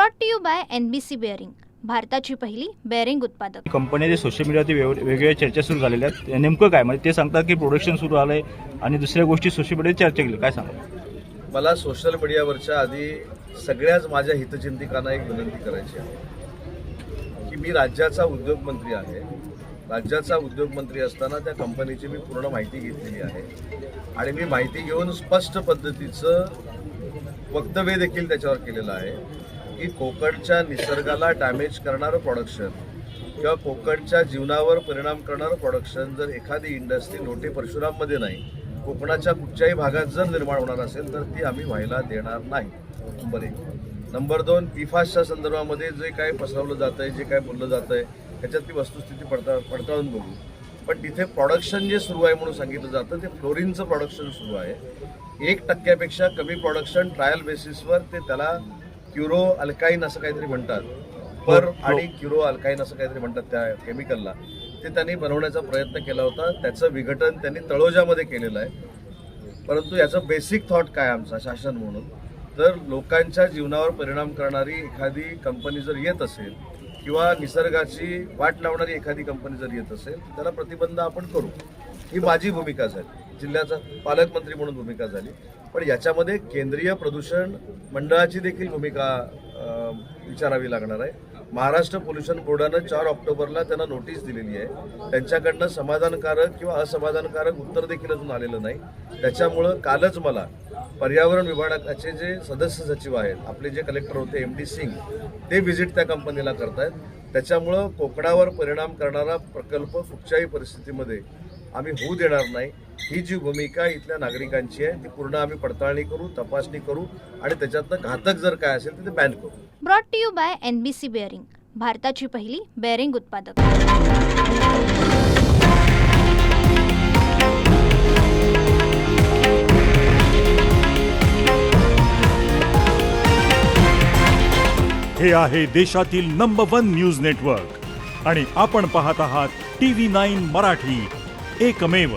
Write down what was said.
Brought to you by NBC bearing, भारताची पहिली bearing उत्पादक. कंपनीचे सोशल मीडियावरती वेगवेगळ्या चर्चा सुरू झालेल्या आहेत. नेमकं काय म्हणजे ते सांगतात की प्रोडक्शन सुरू आलंय आणि दुसऱ्या गोष्टी सोशल मीडियावर चर्चा केली, काय सांगा? मला सोशल मीडियावरच्या आधी सगळ्याच माझ्या हितचिंतकांना एक विनंती करायची आहे की मी राज्याचा उद्योगमंत्री आहे. राज्याचा उद्योगमंत्री असताना त्या कंपनीची मी पूर्ण माहिती घेतलेली आहे आणि मी माहिती घेऊन स्पष्ट पद्धतीचं वक्तव्य देखील त्याच्यावर केलेलं आहे की कोकणच्या निसर्गाला डॅमेज करणारं प्रोडक्शन किंवा कोकणच्या जीवनावर परिणाम करणारं प्रोडक्शन जर एखादी इंडस्ट्री लोटे परशुराममध्ये नाही, कोकणाच्या कुठच्याही भागात जर निर्माण होणार असेल तर ती आम्ही व्हायला देणार नाही. नंबर 1. नंबर 2, PFASच्या संदर्भामध्ये जे काय पसरवलं जातं आहे, जे काय बोललं जातं आहे त्याच्यातली वस्तुस्थिती पडताळून बघू. पण तिथे प्रोडक्शन जे सुरू आहे म्हणून सांगितलं जातं ते फ्लोरिनचं प्रोडक्शन सुरू आहे. 1% कमी प्रोडक्शन ट्रायल बेसिसवर ते त्याला क्युरो अल्काईन असं काहीतरी म्हणतात, आणि क्युरो अल्काईन असं काहीतरी म्हणतात त्या केमिकलला, ते त्यांनी बनवण्याचा प्रयत्न केला होता. त्याचं विघटन त्यांनी तळोजामध्ये केलेलं आहे. परंतु याचं बेसिक थॉट काय आमचा शासन म्हणून, तर लोकांच्या जीवनावर परिणाम करणारी एखादी कंपनी जर येत असेल किंवा निसर्गाची वाट लावणारी एखादी कंपनी जर येत असेल त्याला प्रतिबंध आपण करू. ही माझी भूमिका झाली, जिल्ह्याचा पालकमंत्री म्हणून भूमिका झाली. पण याच्यामध्ये केंद्रीय प्रदूषण मंडळाची देखील भूमिका विचारावी लागणार आहे. महाराष्ट्र पोल्युशन बोर्डानं 4 ऑक्टोबरला त्यांना नोटीस दिलेली आहे. त्यांच्याकडनं समाधानकारक किंवा असमाधानकारक उत्तर देखील अजून आलेलं नाही. त्याच्यामुळं कालच मला पर्यावरण विभागाचे जे सदस्य सचिव आहेत, आपले जे कलेक्टर होते MD सिंग, ते व्हिजिट त्या कंपनीला करतायत. त्याच्यामुळं कोकणावर परिणाम करणारा प्रकल्प कुठच्याही परिस्थितीमध्ये आम्ही होऊ देणार नाही. ही जी भूमिका इथल्या नागरिकांची आहे ती पूर्ण आम्ही पडताळणी करू, तपासणी करू आणि त्याच्यातनं घातक जर काय असेल तर ते बॅन करू. Brought to you by NBC bearing, भारताची पहिली बेअरिंग उत्पादक. हे आहे देशातील नंबर 1 न्यूज नेटवर्क आणि आपण पाहत आहात TV9 मराठी, एकमेव.